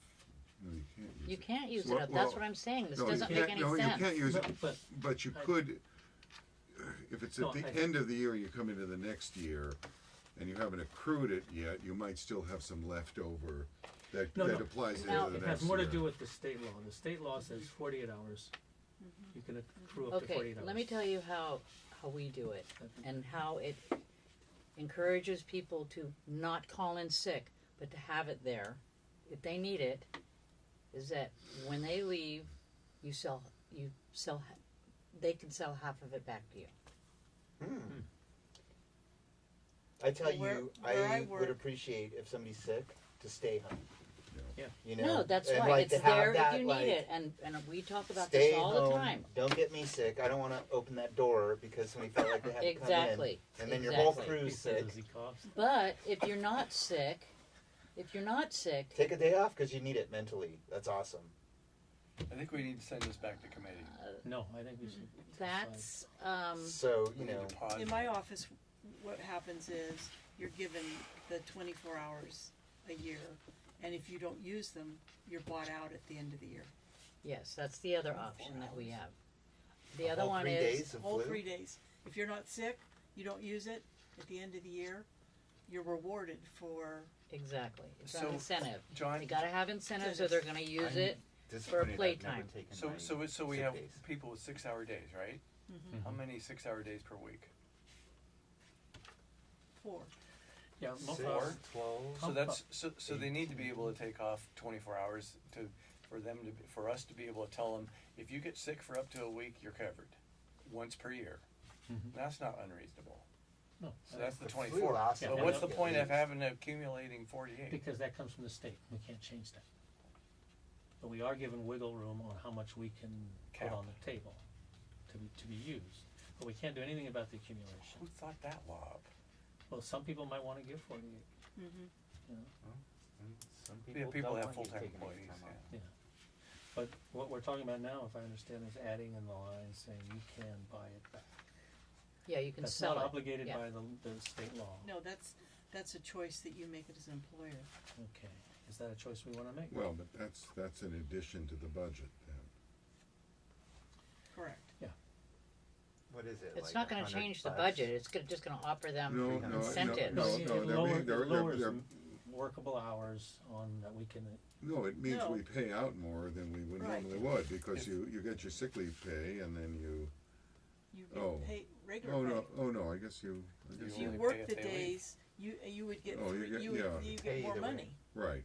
No, you can't use You it. can't use Well- it up. That's well, what I'm saying. This No, you doesn't make can't- any no, sense. you can't use it, but but you I- could, if it's No, at the I- end of the year, you come into the next year, and you haven't accrued it yet, you might still have some leftover that No, no. applies Now- into it the has next more to year. do with the state law. The state law says 48 hours. You can accrue up to Okay, 48 hours. let me tell you how we do it and how it encourages people to not call in sick, but to have it there if they need it. Is that when they leave, they can sell half of it back to you. I tell Where you, I I work- would appreciate if somebody's sick to stay home. Yeah. You know, No, that's and right. like It's to have there that, if you like, need it, and we talk about stay this all home, the time. Don't get me sick. I don't want to open that door because somebody felt like they had to come Exactly. in, and then your whole Exactly. crew's sick. Because he coughs. But if you're not sick, Take a day off because you need it mentally. That's awesome. I think we need to send this back to committee. No, I think we should. that's So We you need know, to pause. In my office, what happens is you're given the 24 hours a year, and if you don't use them, you're bought out at the end of the year. yes, that's the other option that we have. The a other whole one 3 is days of All flu. 3 days. If you're not sick, you don't use it, at the end of the year, you're rewarded for, exactly. It's So, an incentive. John, They gotta have incentives, or they're gonna use I'm it. disappointed I've playtime. never taken so my we sick have days. people with 6-hour days, right? Mm-hmm. How many 6-hour days per week? 4. Yeah, 4? 12. So that's so they need to be able to take off 24 hours for us to be able to tell them, if you get sick for up to a week, you're covered once per year. Mhm. That's not unreasonable. No, So that's the The flu 24. lasts Yeah, But and what's the don't point get of leave. having accumulating 48? because that comes from the state. We can't change that. But we are given wiggle room on how much we can put Cap. on the table to be used. But we can't do anything about the accumulation. Who thought that law up? Well, some people might want to give 48. Mm-hmm. You know? And some Yeah, people don't have want you full-time taking any employees. time off. Yeah. But what we're talking about now, if I understand, is adding in the line saying you can buy it back. Yeah, you can That's sell not it. obligated Yeah. by the state law. No, that's a choice that you make as an employer. Okay, is that a choice we want to make? Well, but that's in addition to the budget then. Correct. What is it? It's like not gonna 100 change the bucks? budget. It's just gonna offer them incentives. No, It they're lowers they're- workable hours on that we can. No, it means No. we pay out more than we would Right. normally would, because you get your sick leave pay, and then you, You Oh. get paid, regular Oh, pay. no, oh, no, I guess you, If You you only work pay if the they leave. days, you would get, Oh, you get- you yeah. get Pay more either way. money. right,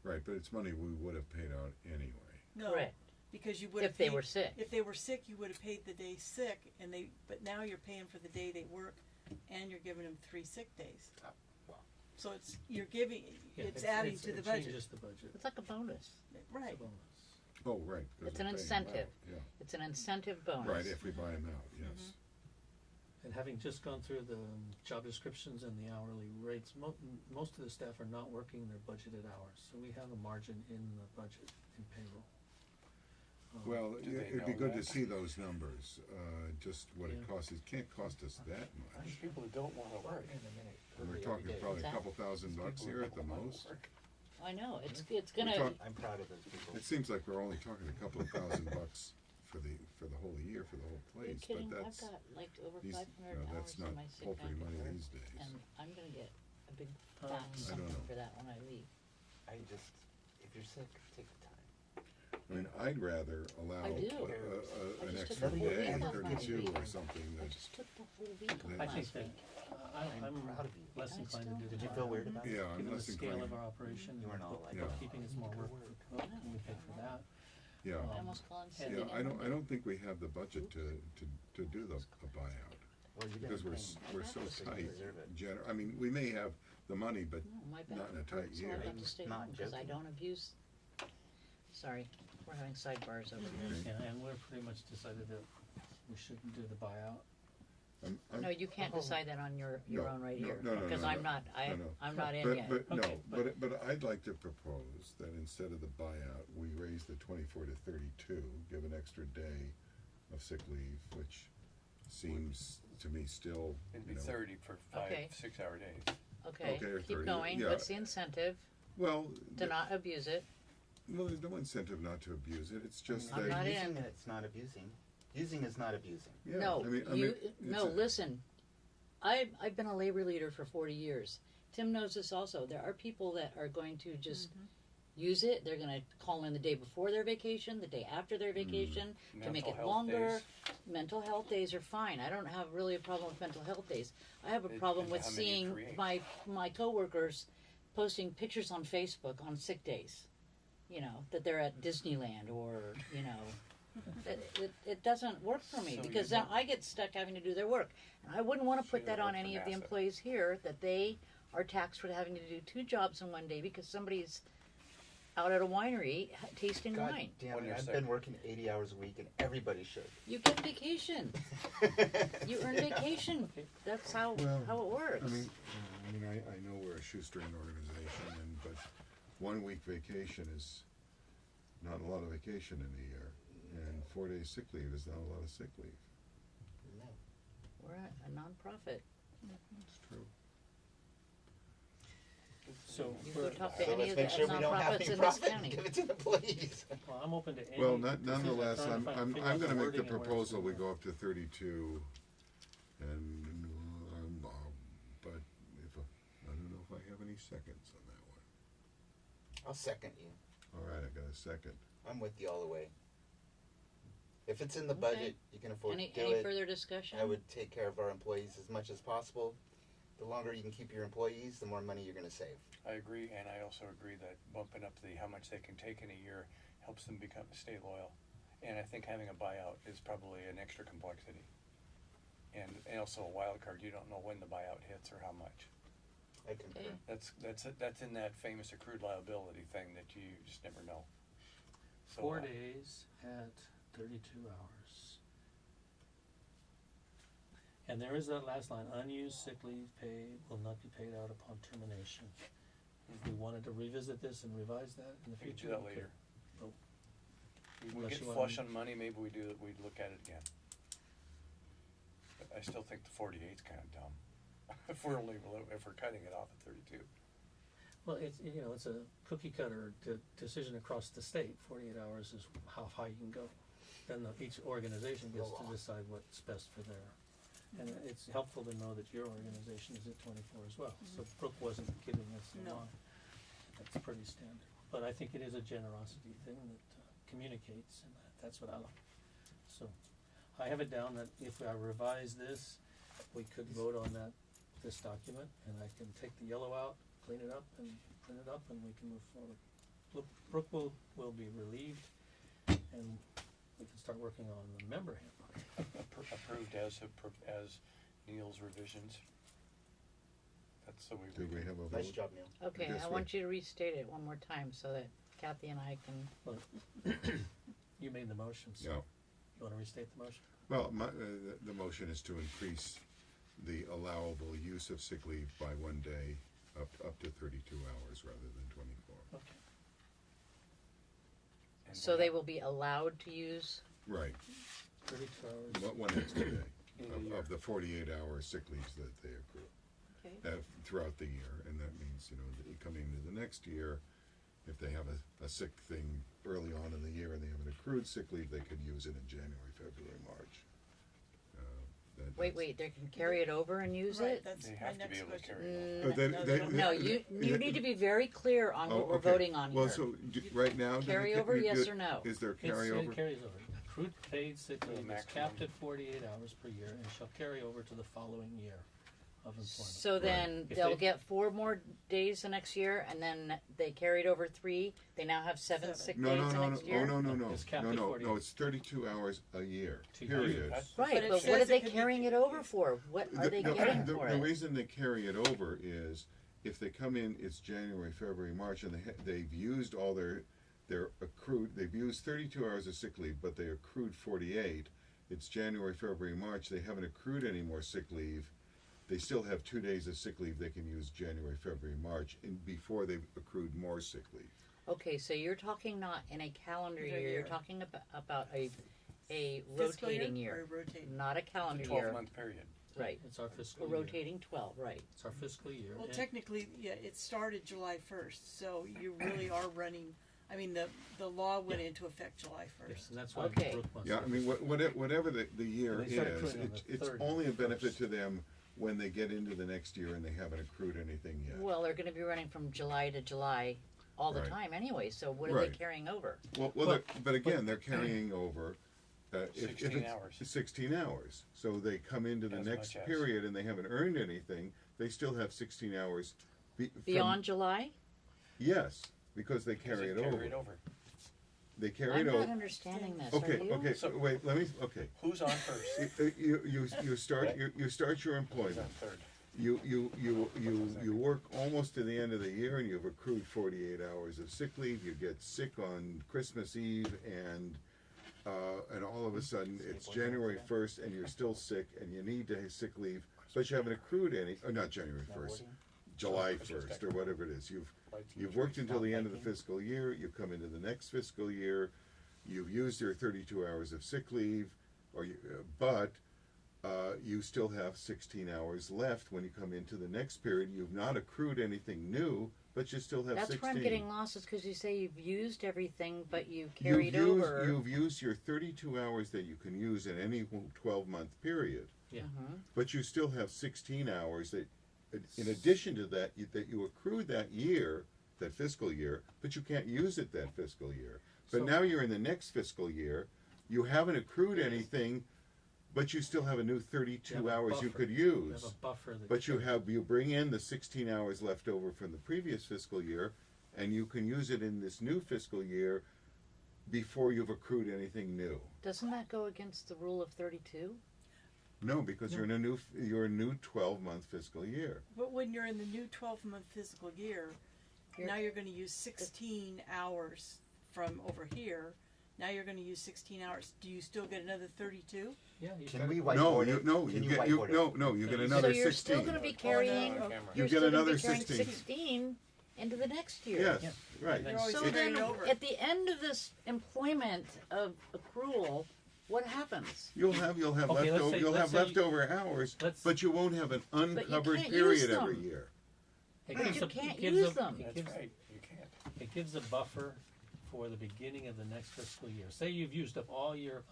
right, but it's money we would have paid out anyway. No, Correct. because you would have If they paid- were sick. If they were sick, you would have paid the day sick, but now you're paying for the day they work, and you're giving them 3 sick days. Wow. So you're giving, Yeah, it's adding to the It budget. changes the budget. It's like a bonus. Right. It's a bonus. Oh, right. 'cause It's an we're paying them incentive. out, Yeah, It's an incentive bonus. right, if we buy them out, yes. And having just gone through the job descriptions and the hourly rates, most of the staff are not working their budgeted hours, so we have a margin in the budget in payroll. Well, Do they it'd be know good to that? see those numbers, just what it Yeah. costs. It can't cost us that There's much. people who don't wanna work. We're talking probably a What's couple thousand bucks People who here at the don't wanna most. work. I know, it's We're gonna, talk- I'm proud of those people. It seems like we're only talking a couple of thousand bucks for the whole year, for the whole are you place, kidding? but I've that's, got like over these, 500 no, hours that's not in my sick poultry bank money at work, these days. and I'm gonna get a big Um, fat I sum don't know. for that when I leave. I just, if you're sick, take the time. I mean, I'd rather allow I do. I an just extra took the whole day, week off 32 last or week. something I that, just took the whole week off I I think last that, week. I'm proud of you. less I inclined to still- do the Did you buyout. feel weird about it? yeah, I'm Given the less scale inclined. of our operation, You weren't all like, Yeah. bookkeeping is more work for Cook, and we pay for that. Yeah, I almost called in sick Yeah, yeah, again. I don't think we have the budget to do the a buyout. Well, you Because didn't we're pay. so So you tight, deserve it. I mean, we may have the money, but No, my back not in a tight hurts, so year. I have I'm to stay not home because I joking. don't abuse. Sorry, we're having sidebars over here. Okay. Yeah, and we're pretty much decided that we shouldn't do the buyout. I'm- No, you can't decide that on your No, own right no, here, no, no, because no, I'm no, not, no. I'm not in yet. But, no, Okay, but I'd like to propose that instead of the buyout, we raise the 24 to 32, give an extra day of sick leave, which seems to me still, It'd you be know. 30 for 5 Okay. 6-hour days. Okay, Okay, or keep 30, going, yeah. what's the incentive Well, to not abuse it? well, there's no incentive not to abuse it, it's just I'm that. not in. Using it's not abusing. Using is not abusing. Yeah, No, I mean, you, it's no, a- listen, I've been a labor leader for 40 years. Tim knows this also, there are people that are going to just use it, they're gonna call in the day before their vacation, the day after their vacation, to make Mental it health longer. days. Mental health days are fine. I don't have really a problem with mental health days. I have a It problem with depends how many you seeing create. my coworkers posting pictures on Facebook on sick days. You know, that they're at Disneyland or, you know, it doesn't work for me So because you then I get stuck having to do their work. And I wouldn't want to So put you that work on for any of the NASA. employees here that they are taxed for having to do 2 jobs in one day because somebody's out at a winery tasting God wine. damn When it! you're I've sick. been working 80 hours a week, and everybody should. You get vacation. You earn vacation. That's how Well, it works. I mean, I know we're a shoestring organization, but 1 week vacation is not a lot of vacation in a year, and 4 days sick leave is not a lot of sick leave. No. We're a nonprofit. It's true. So, You we're- go talk to So any let's of the make sure we don't have nonprofits any in this profit county. and give it to the employees. well, I'm open to any. Well, decision. nonetheless, trying to I'm figure out gonna make the wording and where it's proposal, we going. go up to 32, and, but I don't know if I have any seconds on that one. I'll second you. All right, I got a second. I'm with you all the way. If it's in the Okay. budget, you can afford Any to do it. further discussion? I would take care of our employees as much as possible. The longer you can keep your employees, the more money you're going to save. I agree, and I also agree that bumping up how much they can take in a year helps them stay loyal. And I think having a buyout is probably an extra complexity. And also a wild card, you don't know when the buyout hits or how much. I concur. Okay. That's in that famous accrued liability thing that you just never know. So, 4 days at 32 hours. And there is that last line, unused sick leave pay will not be paid out upon termination. If we wanted to revisit this and revise that in the we can future, do that we could. later. Oh. We Unless get you wanna- flush on money, maybe we'd look at it again. But I still think the 48's kind of dumb. If we're cutting it off at 32. Well, it's a cookie cutter decision across the state. 48 hours is how high you can go. Then each organization gets to decide what's best for their. And it's helpful to know that your organization is at 24 as well. So Brooke wasn't giving us a No. lot. That's pretty standard. But I think it is a generosity thing that communicates, and that's what I like. So I have it down that if I revise this, we could vote on this document, and I can take the yellow out, clean it up, and print it up, and we can move forward. Brooke will be relieved, and we can start working on the member handbook. Approved as Neil's revisions. That's the way Do we have a vote? Nice job, Neil. Okay, This I way. want you to restate it one more time so that Kathy and I can, You made the motion, so No. you wanna restate the motion? Well, the motion is to increase the allowable use of sick leave by 1 day up to 32 hours rather than 24. Okay. And so they will be allowed to use, Right. 32 hours. One extra day In a year. of the 48-hour sick leaves that they accrue Okay. throughout the year. And that means, that you come into the next year, if they have a sick thing early on in the year and they have an accrued sick leave, they could use it in January, February, March. wait, they can carry it over and use Right, it? that's They my have to be next able to question. carry it over. But then- No, they- don't. No, you need to be very clear on what we're okay. voting on here. Well, so right now, do Carry they- over, you yes do- or no? Is there It carryover? carries over. Accrued paid sick The leave is maximum. capped at 48 hours per year and shall carry over to the following year of employment. So then If they'll they- get 4 more days the next year, and then they carried over 3. They now have 7 sick No, days no, the no, next no, year. oh, no, It's capped at 48. no, it's 32 hours a year, Two period. years. That's- Right, But it but what says are it they could be- carrying it over for? What are they getting for The it? reason they carry it over is if they come in, it's January, February, March, and they've used all their accrued, they've used 32 hours of sick leave, but they accrued 48. It's January, February, March, they haven't accrued any more sick leave. They still have 2 days of sick leave they can use January, February, March, before they've accrued more sick leave. Okay, so you're talking not in a calendar The year, you're year. talking about a Fiscal rotating Or year, rotating? not a It's a calendar year. 12-month period. Right, It's our a fiscal year. rotating 12, right. It's our fiscal year. Well, and- technically, yeah, it started July 1st, so you really are running, I mean, the law went into effect July Yes, 1st. and that's why Okay. Brooke wants Yeah, to- I mean, whatever the year They start is, accruing on the it's third only a benefit first. to them when they get into the next year and they haven't accrued anything yet. Well, they're gonna be running from July to July all the Right. time anyway, so what are Right. they carrying over? But again, they're carrying over, if 16 it's hours. 16 hours. So they come into the As next much as. period and they haven't earned anything, they still have 16 hours. Beyond July? Yes, because they Because carry they it carry over. They carry I'm it not over. understanding this, Okay, are you? okay, So- wait, okay. Who's on first? You start your Who's employment. on third? You work almost to the end of the year and you've accrued 48 hours of sick leave. You get sick on Christmas Eve and all of a sudden it's January 1st and you're still sick and you need to have sick leave, but you haven't accrued any, or not January 1st, July 1st or whatever it is. You've worked until the end of the fiscal year, you come into the next fiscal year, you've used your 32 hours of sick leave, but you still have 16 hours left when you come into the next period. You've not accrued anything new, but you still have That's 16. where I'm getting lost, is because you say you've used everything, but you carried over. You've used your 32 hours that you can use in any 12-month period, Yeah. but you still have 16 hours that, in addition to that, that you accrued that year, that fiscal year, but you can't use it that fiscal year. But So- now you're in the next fiscal year, you haven't accrued anything, but you still have a new 32 You have a hours you buffer. could You use. have a buffer that. But you bring in the 16 hours left over from the previous fiscal year, and you can use it in this new fiscal year before you've accrued anything new. Doesn't that go against the rule of 32? No, because you're in a new 12-month fiscal year. But when you're in the new 12-month fiscal year, You're- now you're gonna use 16 hours from over here. Now you're gonna use 16 hours. Do you still get another 32? Yeah, you Can start- we No, whiteboard you it? no, Can you you get whiteboard it? no, you get So another So you're still 16. gonna be carrying, Oh, no. You you're get still gonna another be carrying 16. 16 into the next year. Yes, Yeah. right. And then You're always So carrying then, over. at the end of this employment of accrual, what happens? You'll have Okay, let's say- leftover hours, let's- but you won't have an uncovered can't period use every them. year. It But gives you a- can't it gives use a- them. it That's gives- right, you can't. It gives a buffer for the beginning of the next fiscal year. Say you've used up all your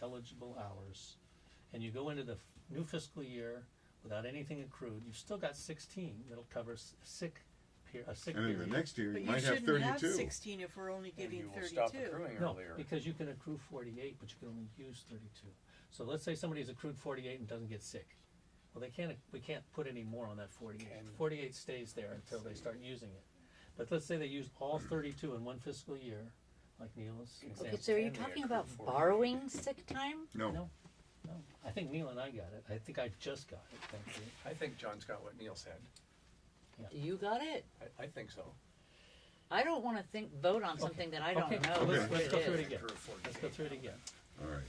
eligible hours, and you go into the new fiscal year without anything accrued. You've still got 16 that'll cover a sick And in period. the next year, But you you might have shouldn't have 32. 16 if we're only And giving you will 32. stop accruing No, earlier. because you can accrue 48, but you can only use 32. So let's say somebody's accrued 48 and doesn't get sick. Well, we can't put any more on that 48. 48 stays there until they start using it. But let's say they use all 32 in one fiscal year, like Neil's example. Okay, so are you talking about borrowing sick time? No, No, I think Neil and I got it. I think I just got it, thank you. I think John's got what Neil said. You got it? I think so. I don't wanna vote on something that I don't Okay, know so what let's go through it it is. again. Let's go through it again. all right.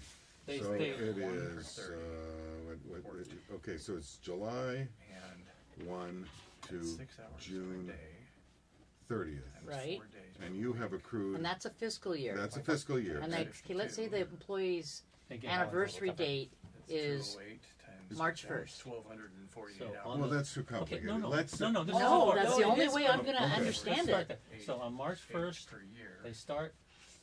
They, So they, it is, okay, so it's July And 1 to 6 hours June per day. 30th. Times Right. 4 days. And you have accrued, And that's a fiscal year. that's a fiscal year. And they, okay, let's say the employee's they get anniversary date That's is 208 times March 1st. 1,248 So hours. on Well, the- that's too Okay, complicated. no, Let's, this is No, hard. that's No, the it only is way I'm complicated. gonna Okay. understand Let's start it. there. So on March 1st, per year. they start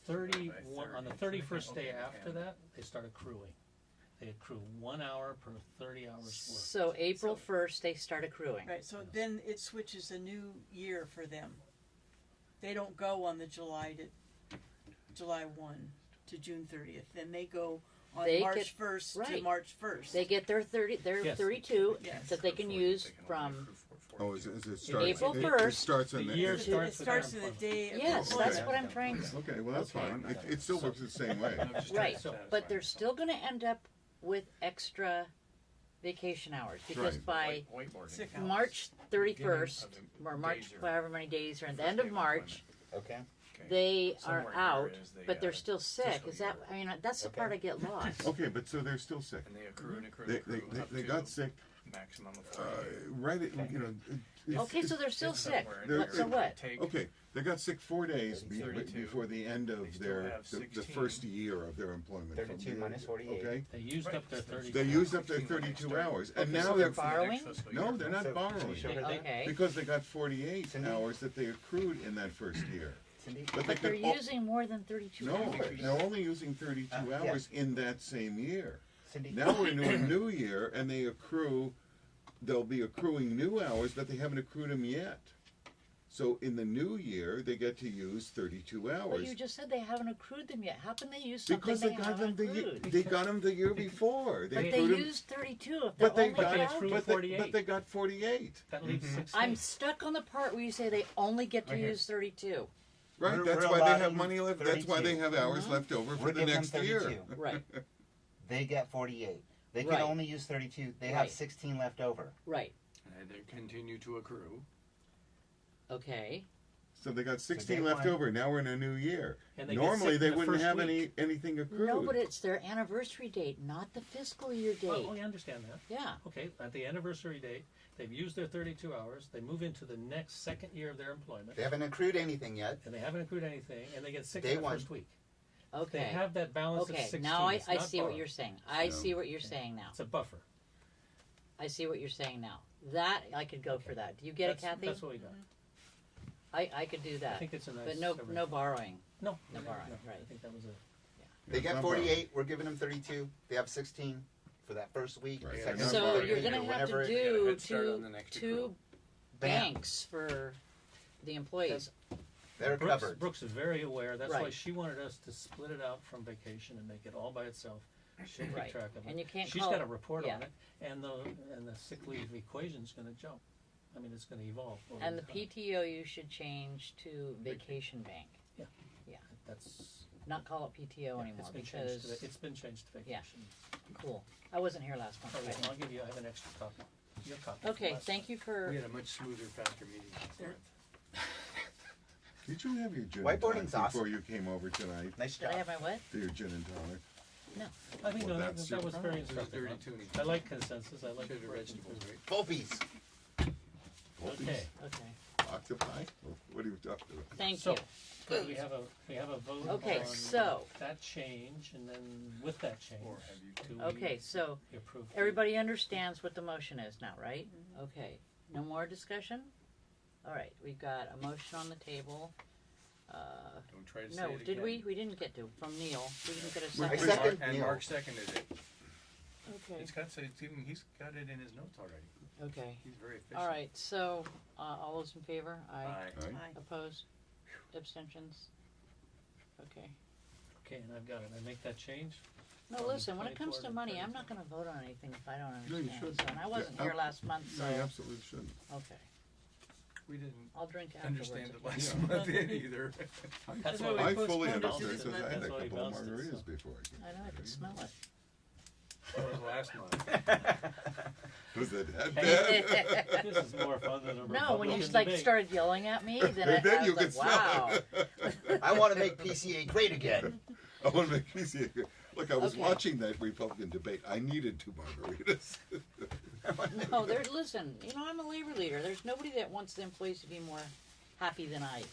31, on the 31st day after that, they start accruing. They accrue 1 hour per 30 hours worked. So April 1st, they start accruing. Right, so then it switches a new year for them. They don't go on the July 1 to June 30th. Then they go on They March get- 1st to right. March 1st. They get their 32 Yes. that they can use from, oh, is it starts? April it 1st. starts on The the. year It starts with starts their in the day of yes, Okay. that's what I'm trying to, Okay, well, that's Okay. fine. It still works the same way. I'm just trying right, to satisfy but they're myself. still gonna end up with extra vacation hours, because Right. by Whiteboarding. Sick hours. March 31st, Beginning of the or March, days are- however many days are at the First end day of of March, Okay. Okay. they Somewhere are here out, is the, but they're uh, still sick, fiscal is that, year. I mean, that's the Okay. part I get lost. Okay, but so they're still sick. And they accrue and accrue They, and accrue up they to got sick, maximum of 48. right at, you know. Okay, so they're still It's sick, somewhere in They're- there. so what? Take- Okay, they got sick 4 days 32. before the end They of still their, have the 16. first year of their employment. from 32 the- minus 48. Okay, They used Right, up their so there's- 30. they used up their 16 when they 32 start. hours, and Okay, now so they're, they're borrowing? no, they're not So, borrowing. can you show her that? Okay, Because they got 48 Cindy? hours that they accrued in that first year. Cindy? But they but they're could, al- using more than 32 no, hours. they're only using 32 Yeah. hours in that same year. Cindy? Now we're into a new year, and they'll be accruing new hours, but they haven't accrued them yet. So in the new year, they get to use 32 But hours. you just said they haven't accrued them yet, how can they use something Because they they got haven't them accrued? they got them the year before. But they accrued 'em- used 32 if they're but they only got, they allowed accrued to. but 48. they got 48. That leaves 16. I'm stuck on the part where you say they only get to Right here. use 32. Right, We're- that's we're why they have allotting money left. That's why they 32. have hours left over for We're the giving next them year. 32. Right, They get 48. They can Right. only use 32. They Right. have 16 left over. right, And they continue to accrue. okay. So they got 16 they left want- over. Now we're in a new year. And they get Normally sick they the wouldn't first have week. anything accrued. No, but it's their anniversary date, not the fiscal year date. Oh, I understand that. Yeah, Okay, at the anniversary date, they've used their 32 hours, they move into the next second year of their employment, They haven't accrued anything yet. and they haven't accrued anything, and they get sick Day that one. first week. They okay. have that balance of Okay, 16. now I It's see not what borrowed. you're saying. I So- see what you're saying now. It's a buffer. I see what you're saying now. That, I could go for that. Do you get it, That's- Kathy? That's what we got. I could do I that. think it's a nice. But no summary. borrowing. No, no borrowing, right. I think that was a. They It's get not 48. We're giving them 32. They have 16 for that first week. Right. Second Not So borrowing. you're week, gonna or have to whenever it- do head start on the next two Bam. banks for the employees. They're Brooks, covered. Brooks is very aware. That's why Right. she wanted us to split it out from vacation and make it all by itself. She'll keep Right. track of it. And you can't She's call got it- a report yeah. on it, and the sick leave equation's going to jump. I mean, it's going to evolve. over And the time. PTO you should change to vacation bank, That's not call it PTO anymore it's been changed. because, It's been changed to Yeah. vacation. cool. I wasn't here last month. Oh, yeah, I I'll give you. I have an extra copy. Your copy. Okay, Last thank you for, We had a much smoother, faster meeting last There- month. Did you have your gin Whiteboarding's and tonic before awesome. you came over tonight? Nice did I job. have my what? Your gin and tonic? I think Well, no, that that's was your very problem. It was instructive. dirty huh? tuning. I like consensus. I like Sugar working vegetables, through. right? Fulpies. Okay, Okay, Octopi? What are you talking about? thank so you. we have a vote Okay, on so- that change, and then with that change, Or have you? do we Okay, so approve? the- everybody understands what the motion is now, right? Okay, no more discussion? All right, we've got a motion on the table. Don't try to say No, it did again. we? We didn't get to, from Neil. We didn't get a We- I second. second And Neil. Mark seconded it. Okay, It's got, he's got it in his notes already. okay. He's very efficient. All right, so, all those in favor? Aye. Aye. Aye. Aye. Opposed? Abstentions? Okay. Okay, and I've got it. I make that change. No, listen, when it comes to 24 money, I'm 30. not gonna vote on anything if I don't No, you understand. should. So, and I wasn't Yeah, here last month, so, No, you absolutely shouldn't. okay, We didn't I'll drink afterwards. understand it okay? last Yeah. month either. That's why why we I we fully postponed it to understand this because I month. had a That's why we couple of bounced it, margaritas so. before I came. I know, I could smell it. That was last month. Was it that Hey, bad? This is more fun than a No, when you Republican like debate. started yelling at me, then I, And then I you was could like, wow. smell it. I want to make PCA great again. I want to make easy. Look, I was Okay. watching that Republican debate. I needed 2 margaritas. No, listen, you know, I'm a labor leader. There's nobody that wants the employees to be more happy than I.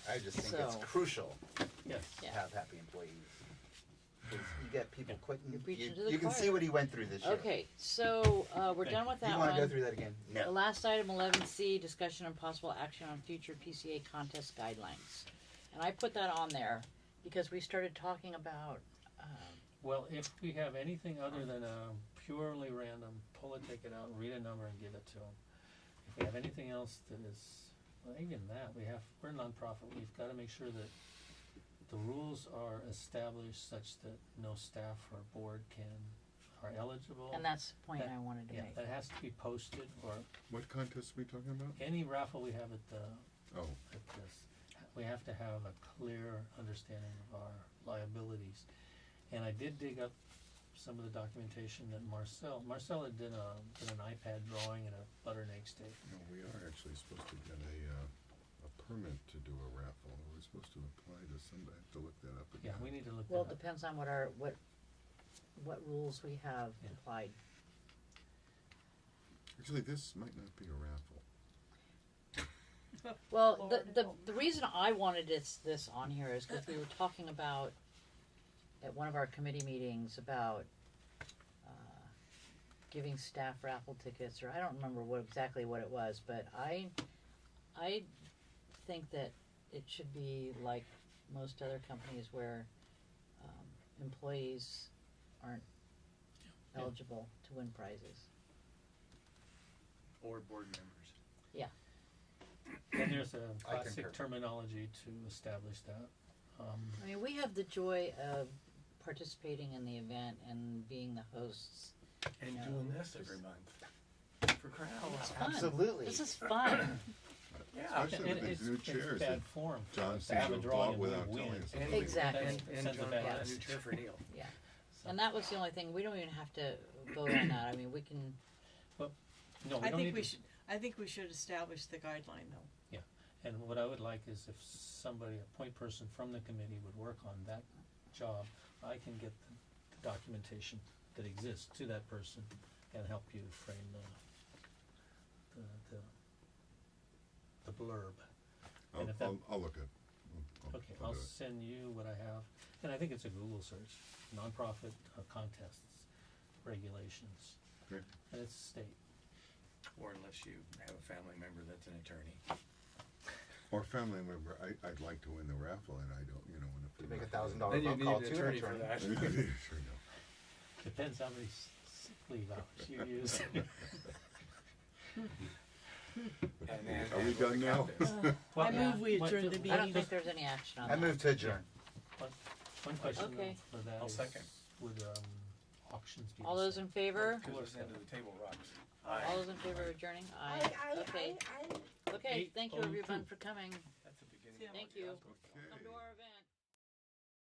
I just think it's So- crucial Yes. to Yeah. have happy employees. 'Cause you get people quitting. You're preaching You, to the you can see choir. what he went through this year. Okay, so we're Okay. done with Do you that want to go one. through that again? The last item, 11C, discussion and possible action on future PCA contest guidelines. And I put that on there because we started talking about, Well, if we have anything other than a purely random, pull a ticket out, read a number and give it to them. If we have anything else that is, well, even that, we're a nonprofit, we've gotta make sure that the rules are established such that no staff or board are eligible. and that's the point That- I wanted to Yeah, make. that has to be posted, or What contest are we talking about? any raffle we have at Oh, this, we have to have a clear understanding of our liabilities. And I did dig up some of the documentation that Marcel had did an iPad drawing and a butter and egg steak. no, we are actually supposed to get a permit to do a raffle. We're supposed to apply to somebody. I have to look that up again. Yeah, we need to look Well, it that up. depends on what rules we have Yeah. applied. Actually, this might not be a raffle. Well, Lord, the reason I wanted this on here is because we were talking about, at one of our committee meetings, about giving staff raffle tickets, or I don't remember exactly what it was, but I think that it should be like most other companies where employees aren't Yeah. eligible to win prizes. Or board members. And there's a I classic concur. terminology to establish that. I mean, we have the joy of participating in the event and being the hosts. And No, doing this just- every month. For crying out It's loud. fun. Absolutely. This is fun. Yeah. Especially And with these new it's chairs bad that form John to seems have to a have drawing bought and without we telling win. us. And Exactly. And Sends a John bad bought a message. new chair for Neil. Yeah. So- And that was the only thing. We don't even have to vote on that. I mean, we can. No, we I don't think need we to. should, I think we should establish the guideline though. And what I would like is if somebody, a point person from the committee would work on that job, I can get the documentation that exists to that person and help you frame the blurb. And if that- I'll look at. Okay, I'll I'll do it. send you what I have, and I think it's a Google search, nonprofit contests, regulations, Okay. and it's state. Or unless you have a family member that's an attorney. Or family member, I'd like to win the raffle, and I don't, and if You we make have to- $1,000 Then you phone need call an to an attorney for attorney. that. Sure, no. Depends how many sick leave hours you use. And then Are we handle done the now? countess. Well, I move we what- adjourn the I don't meeting. think there's any action on I that. move to adjourn. One question Okay. for that I'll is, second. would auctions be All the those same? in favor? Because this end of the table rocks. All those in favor of adjourning? Aye. Okay. Okay. Thank you everyone 8:02. for coming. That's the beginning. Yeah. of Thank the you. gospel. Okay. Come to our event.